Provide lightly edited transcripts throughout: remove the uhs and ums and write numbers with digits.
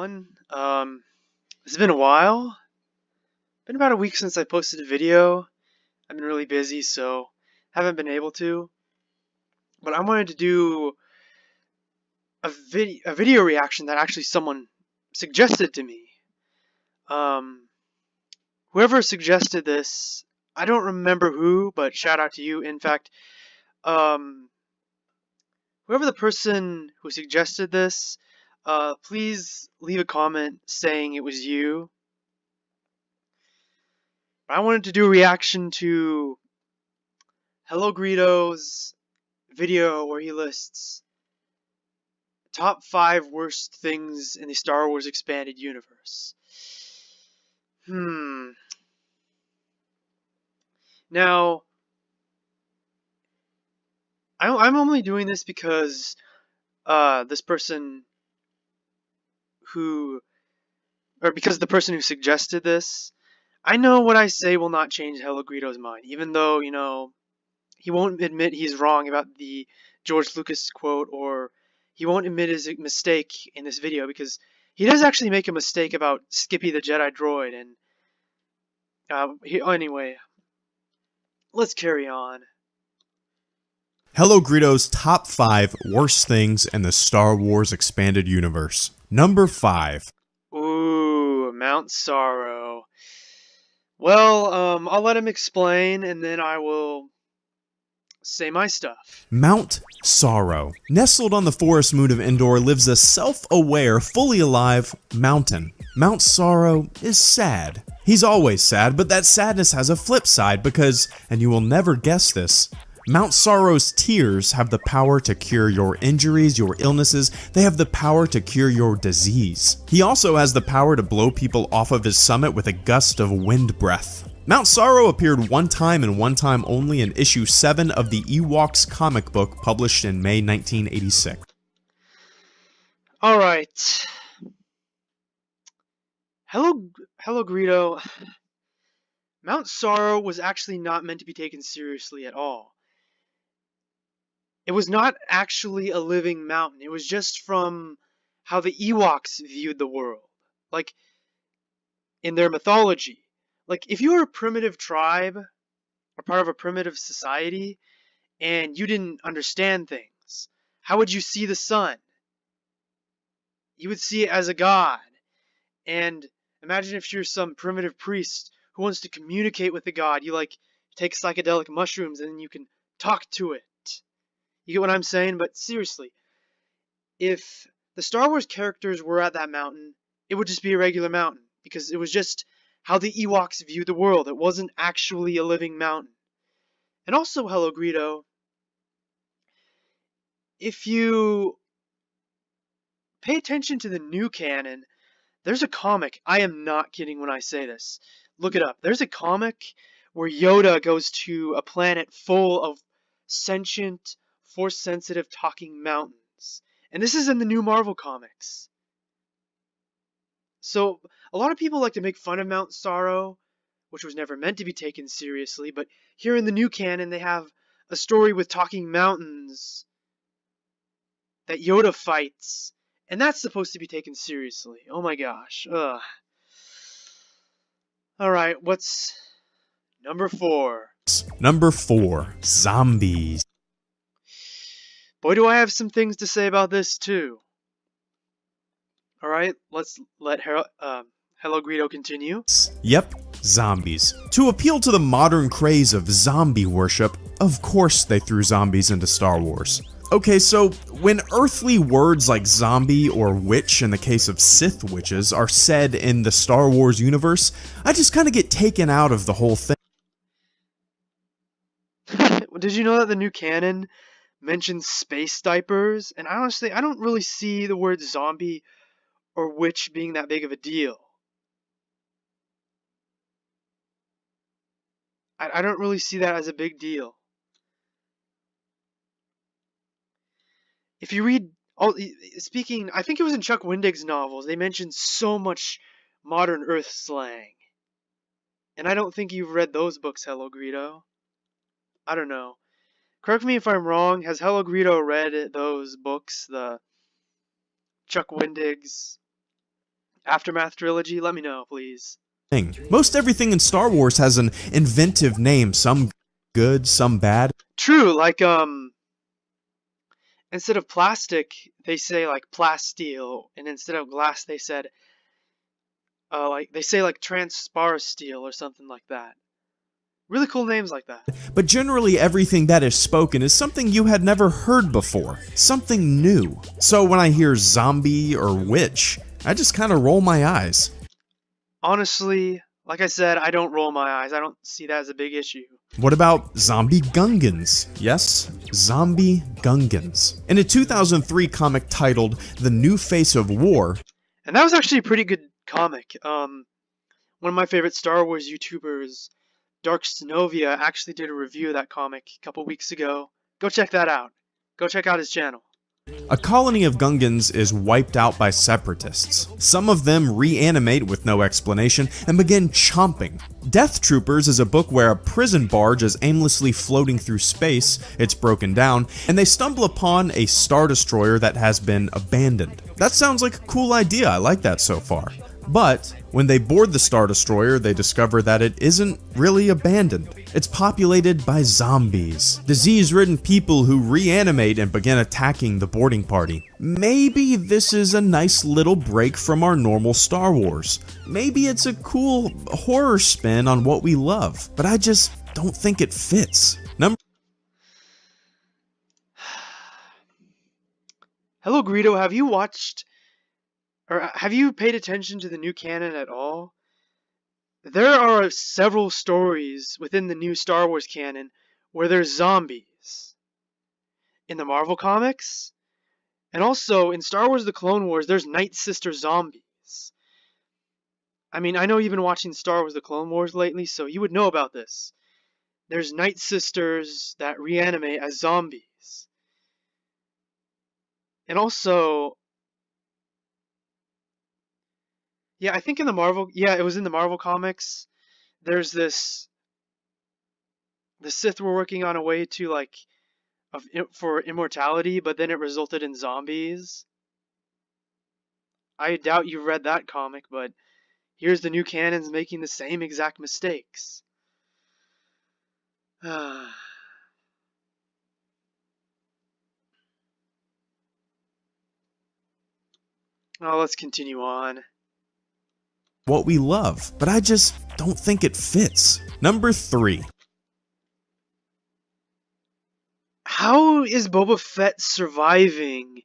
everyone. It's been a while. Been about a week since I posted a video. I've been really busy, so haven't been able to. But I wanted to do a video reaction that actually someone suggested to me. Whoever suggested this, I don't remember who, but shout out to you. In fact, whoever the person who suggested this, please leave a comment saying it was you. I wanted to do a reaction to HelloGreedo's video where he lists top 5 worst things in the Star Wars expanded universe. Now, I'm only doing this because the person who suggested this, I know what I say will not change HelloGreedo's mind, even though, he won't admit he's wrong about the George Lucas quote, or he won't admit his mistake in this video, because he does actually make a mistake about Skippy the Jedi droid, and anyway, let's carry on. HelloGreedo's top 5 worst things in the Star Wars expanded universe. Number 5. Ooh, Mount Sorrow. Well, I'll let him explain, and then I will say my stuff. Mount Sorrow. Nestled on the forest moon of Endor lives a self-aware, fully alive mountain. Mount Sorrow is sad. He's always sad, but that sadness has a flip side because, and you will never guess this, Mount Sorrow's tears have the power to cure your injuries, your illnesses. They have the power to cure your disease. He also has the power to blow people off of his summit with a gust of wind breath. Mount Sorrow appeared one time and one time only in issue 7 of the Ewoks comic book published in May 1986. Alright. HelloGreedo. Mount Sorrow was actually not meant to be taken seriously at all. It was not actually a living mountain. It was just from how the Ewoks viewed the world. Like, in their mythology. Like, if you were a primitive tribe, or part of a primitive society, and you didn't understand things, how would you see the sun? You would see it as a god. And imagine if you're some primitive priest who wants to communicate with the god. You, take psychedelic mushrooms and then you can talk to it. You get what I'm saying? But seriously, if the Star Wars characters were at that mountain, it would just be a regular mountain, because it was just how the Ewoks viewed the world. It wasn't actually a living mountain. And also, HelloGreedo, if you pay attention to the new canon, there's a comic. I am not kidding when I say this. Look it up. There's a comic where Yoda goes to a planet full of sentient, force-sensitive talking mountains. And this is in the new Marvel comics. So, a lot of people like to make fun of Mount Sorrow, which was never meant to be taken seriously, but here in the new canon, they have a story with talking mountains that Yoda fights, and that's supposed to be taken seriously. Oh my gosh. Ugh. Alright, what's number 4? Number 4. Zombies. Boy, do I have some things to say about this too. Alright, let's let HelloGreedo continue. Yep, zombies. To appeal to the modern craze of zombie worship, of course they threw zombies into Star Wars. Okay, so when earthly words like zombie or witch in the case of Sith witches are said in the Star Wars universe, I just kind of get taken out of the whole thing. Did you know that the new canon mentions space diapers? And honestly, I don't really see the word zombie or witch being that big of a deal. I don't really see that as a big deal. If you read, I think it was in Chuck Wendig's novels, they mentioned so much modern Earth slang. And I don't think you've read those books, HelloGreedo. I don't know. Correct me if I'm wrong. Has HelloGreedo read those books? The Chuck Wendig's Aftermath trilogy? Let me know, please. Most everything in Star Wars has an inventive name, some good, some bad. True, like, instead of plastic, they say, like, plasteel, and instead of glass, they said, like transparsteel or something like that. Really cool names like that. But generally everything that is spoken is something you had never heard before, something new. So when I hear zombie or witch, I just kind of roll my eyes. Honestly, like I said, I don't roll my eyes. I don't see that as a big issue. What about zombie Gungans? Yes, zombie Gungans. In a 2003 comic titled The New Face of War, and that was actually a pretty good comic. One of my favorite Star Wars YouTubers, Dark Synovia, actually did a review of that comic a couple weeks ago. Go check that out. Go check out his channel. a colony of Gungans is wiped out by separatists. Some of them reanimate with no explanation and begin chomping. Death Troopers is a book where a prison barge is aimlessly floating through space, it's broken down, and they stumble upon a Star Destroyer that has been abandoned. That sounds like a cool idea, I like that so far. But when they board the Star Destroyer, they discover that it isn't really abandoned. It's populated by zombies, disease-ridden people who reanimate and begin attacking the boarding party. Maybe this is a nice little break from our normal Star Wars. Maybe it's a cool horror spin on what we love, but I just don't think it fits. HelloGreedo, have you watched or have you paid attention to the new canon at all? There are several stories within the new Star Wars canon where there's zombies. In the Marvel comics, and also in Star Wars The Clone Wars, there's Night Sister zombies. I mean, I know you've been watching Star Wars The Clone Wars lately, so you would know about this. There's Night Sisters that reanimate as zombies. And also, yeah, I think in the Marvel, yeah, it was in the Marvel comics. There's this, the Sith were working on a way to like, for immortality, but then it resulted in zombies. I doubt you've read that comic, but here's the new canons making the same exact mistakes. Now let's continue on. What we love, but I just don't think it fits. Number 3. How is Boba Fett surviving?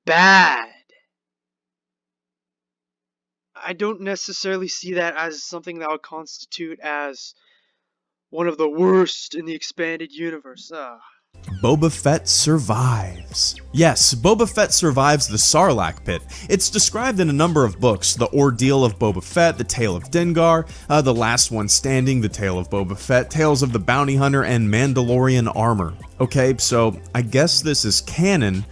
Bad. I don't necessarily see that as something that would constitute as one of the worst in the expanded universe. Boba Fett survives. Yes, Boba Fett survives the Sarlacc pit. It's described in a number of books: The Ordeal of Boba Fett, The Tale of Dengar, The Last One Standing, The Tale of Boba Fett, Tales of the Bounty Hunter, and Mandalorian Armor. Okay, so I guess this is canon,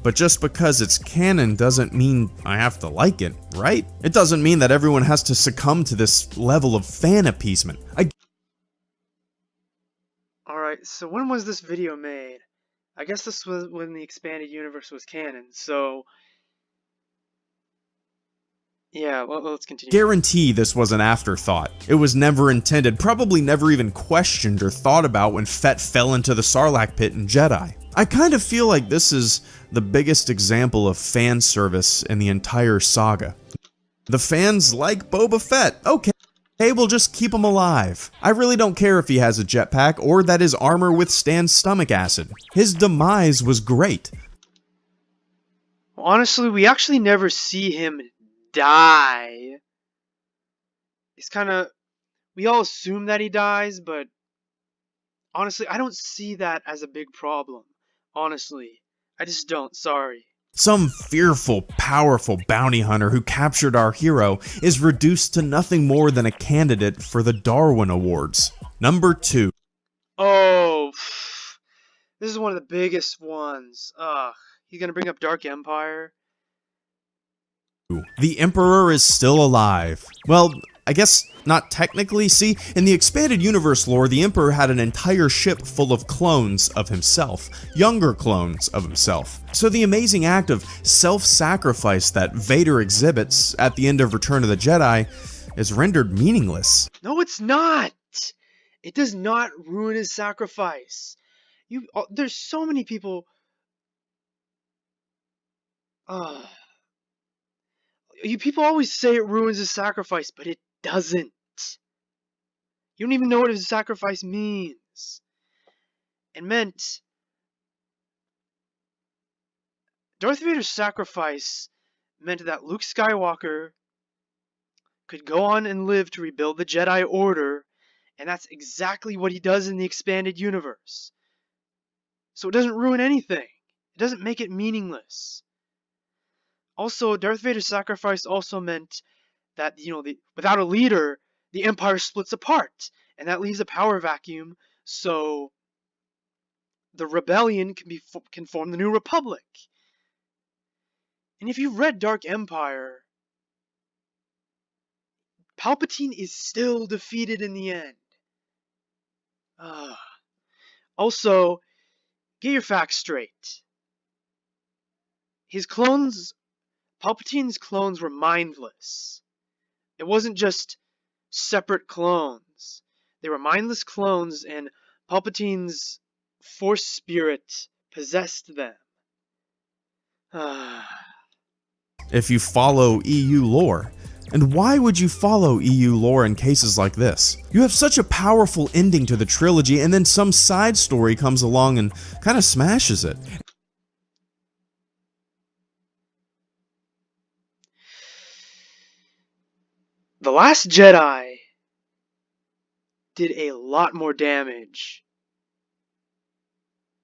but just because it's canon doesn't mean I have to like it, right? It doesn't mean that everyone has to succumb to this level of fan appeasement. Alright, so when was this video made? I guess this was when the expanded universe was canon, so yeah, well, let's continue. Guarantee this was an afterthought. It was never intended, probably never even questioned or thought about when Fett fell into the Sarlacc pit in Jedi. I kind of feel like this is the biggest example of fan service in the entire saga. The fans like Boba Fett, okay, we'll just keep him alive. I really don't care if he has a jetpack or that his armor withstands stomach acid. His demise was great. Honestly, we actually never see him die. It's kind of, we all assume that he dies, but honestly, I don't see that as a big problem. Honestly, I just don't, sorry. Some fearful, powerful bounty hunter who captured our hero is reduced to nothing more than a candidate for the Darwin Awards. Number 2. Oh, this is one of the biggest ones. He's gonna bring up Dark Empire. The Emperor is still alive. Well, I guess not technically. See, in the expanded universe lore, the Emperor had an entire ship full of clones of himself, younger clones of himself. So the amazing act of self-sacrifice that Vader exhibits at the end of Return of the Jedi is rendered meaningless. No, it's not. It does not ruin his sacrifice. There's so many people. People always say it ruins his sacrifice, but it doesn't. You don't even know what his sacrifice means. It meant Darth Vader's sacrifice meant that Luke Skywalker could go on and live to rebuild the Jedi Order, and that's exactly what he does in the expanded universe. So it doesn't ruin anything. It doesn't make it meaningless. Also, Darth Vader's sacrifice also meant that, without a leader, the Empire splits apart, and that leaves a power vacuum, so the rebellion can form the new Republic. And if you've read Dark Empire, Palpatine is still defeated in the end. Also, get your facts straight. Palpatine's clones were mindless. It wasn't just separate clones. They were mindless clones, and Palpatine's Force spirit possessed them. If you follow EU lore. And why would you follow EU lore in cases like this? You have such a powerful ending to the trilogy, and then some side story comes along and kind of smashes it. The Last Jedi did a lot more damage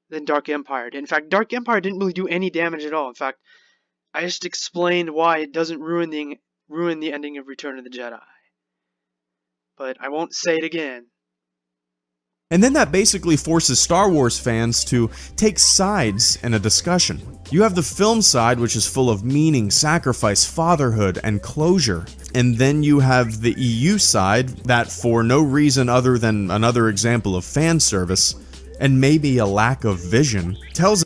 than Dark Empire did. In fact, Dark Empire didn't really do any damage at all. In fact, I just explained why it doesn't ruin the ending of Return of the Jedi. But I won't say it again. And then that basically forces Star Wars fans to take sides in a discussion. You have the film side, which is full of meaning, sacrifice, fatherhood, and closure. And then you have the EU side that, for no reason other than another example of fan service, and maybe a lack of vision, tells...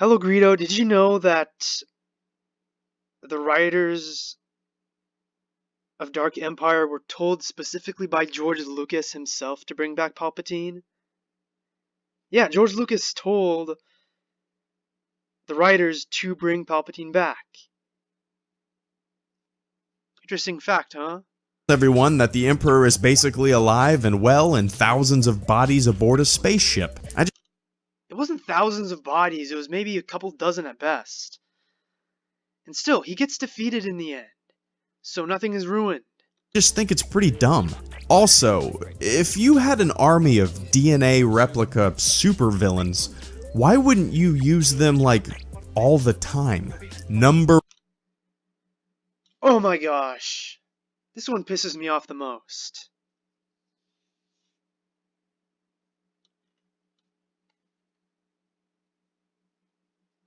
HelloGreedo, did you know that the writers of Dark Empire were told specifically by George Lucas himself to bring back Palpatine? Yeah, George Lucas told the writers to bring Palpatine back. Interesting fact, huh? Everyone that the Emperor is basically alive and well in thousands of bodies aboard a spaceship. It wasn't thousands of bodies, it was maybe a couple dozen at best. And still, he gets defeated in the end, so nothing is ruined. Just think it's pretty dumb. Also, if you had an army of DNA replica supervillains, why wouldn't you use them, like, all the time? Oh my gosh. This one pisses me off the most.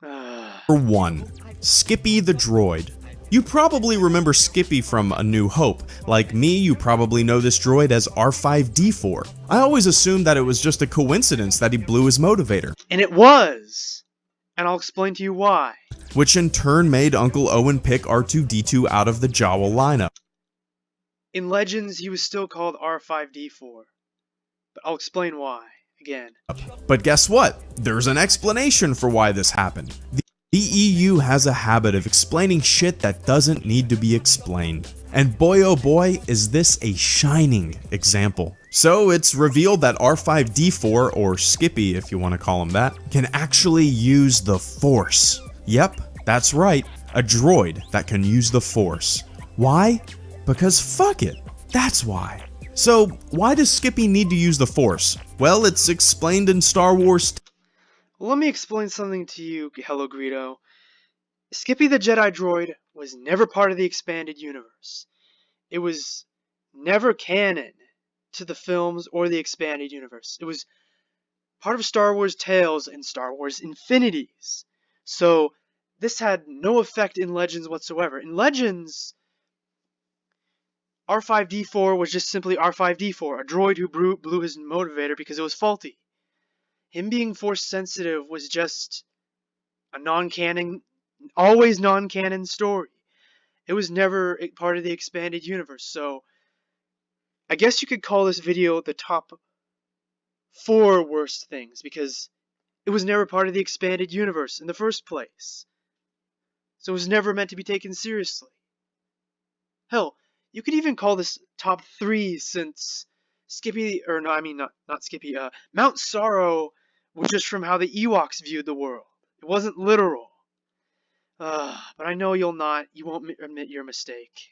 Number 1. Skippy the droid. You probably remember Skippy from A New Hope. Like me, you probably know this droid as R5-D4. I always assumed that it was just a coincidence that he blew his motivator. And it was! And I'll explain to you why. Which in turn made Uncle Owen pick R2-D2 out of the Jawa lineup. In Legends, he was still called R5-D4. But I'll explain why, again. But guess what? There's an explanation for why this happened. The EU has a habit of explaining shit that doesn't need to be explained. And boy oh boy, is this a shining example. So it's revealed that R5-D4, or Skippy if you want to call him that, can actually use the Force. Yep, that's right, a droid that can use the Force. Why? Because fuck it, that's why. So why does Skippy need to use the Force? Well, it's explained in Star Wars. Let me explain something to you, HelloGreedo. Skippy the Jedi droid was never part of the expanded universe. It was never canon to the films or the expanded universe. It was part of Star Wars Tales and Star Wars Infinities. So this had no effect in Legends whatsoever. In Legends, R5-D4 was just simply R5-D4, a droid who blew his motivator because it was faulty. Him being force sensitive was just a non-canon, always non-canon story. It was never part of the expanded universe, so I guess you could call this video the top 4 worst things, because it was never part of the expanded universe in the first place. So it was never meant to be taken seriously. Hell, you could even call this top 3, since Skippy, or no, I mean not Skippy, Mount Sorrow was just from how the Ewoks viewed the world. It wasn't literal. But I know you won't admit your mistake.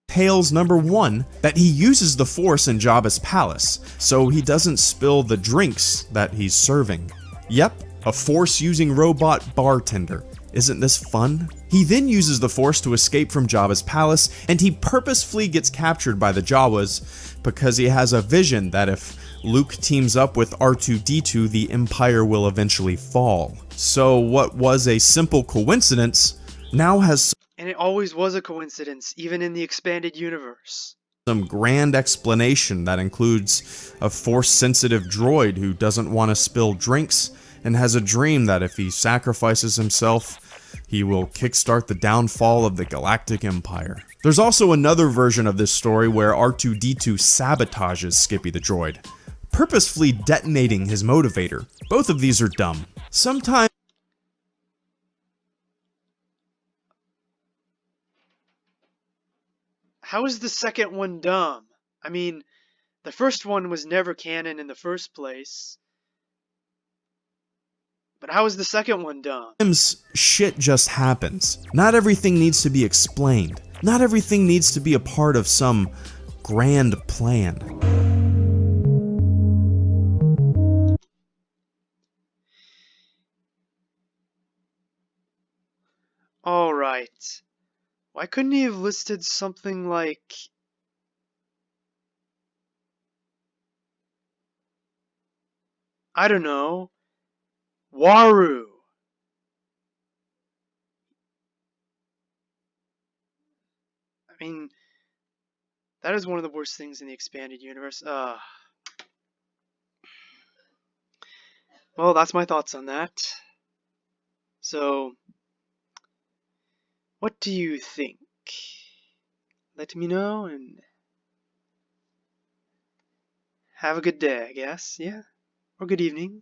Tails number 1, that he uses the Force in Jabba's palace, so he doesn't spill the drinks that he's serving. Yep, a Force-using robot bartender. Isn't this fun? He then uses the Force to escape from Jabba's palace, and he purposefully gets captured by the Jawas because he has a vision that if Luke teams up with R2-D2, the Empire will eventually fall. So what was a simple coincidence now has And it always was a coincidence, even in the expanded universe. some grand explanation that includes a Force-sensitive droid who doesn't want to spill drinks and has a dream that if he sacrifices himself, he will kickstart the downfall of the Galactic Empire. There's also another version of this story where R2-D2 sabotages Skippy the droid, purposefully detonating his motivator. Both of these are dumb. Sometimes How is the second one dumb? I mean, the first one was never canon in the first place. But how is the second one dumb? shit just happens. Not everything needs to be explained. Not everything needs to be a part of some grand plan. Alright. Why couldn't he have listed something like... I don't know. Waru. I mean, that is one of the worst things in the expanded universe. Well, that's my thoughts on that. So, what do you think? Let me know, and have a good day, I guess. Yeah? Or good evening.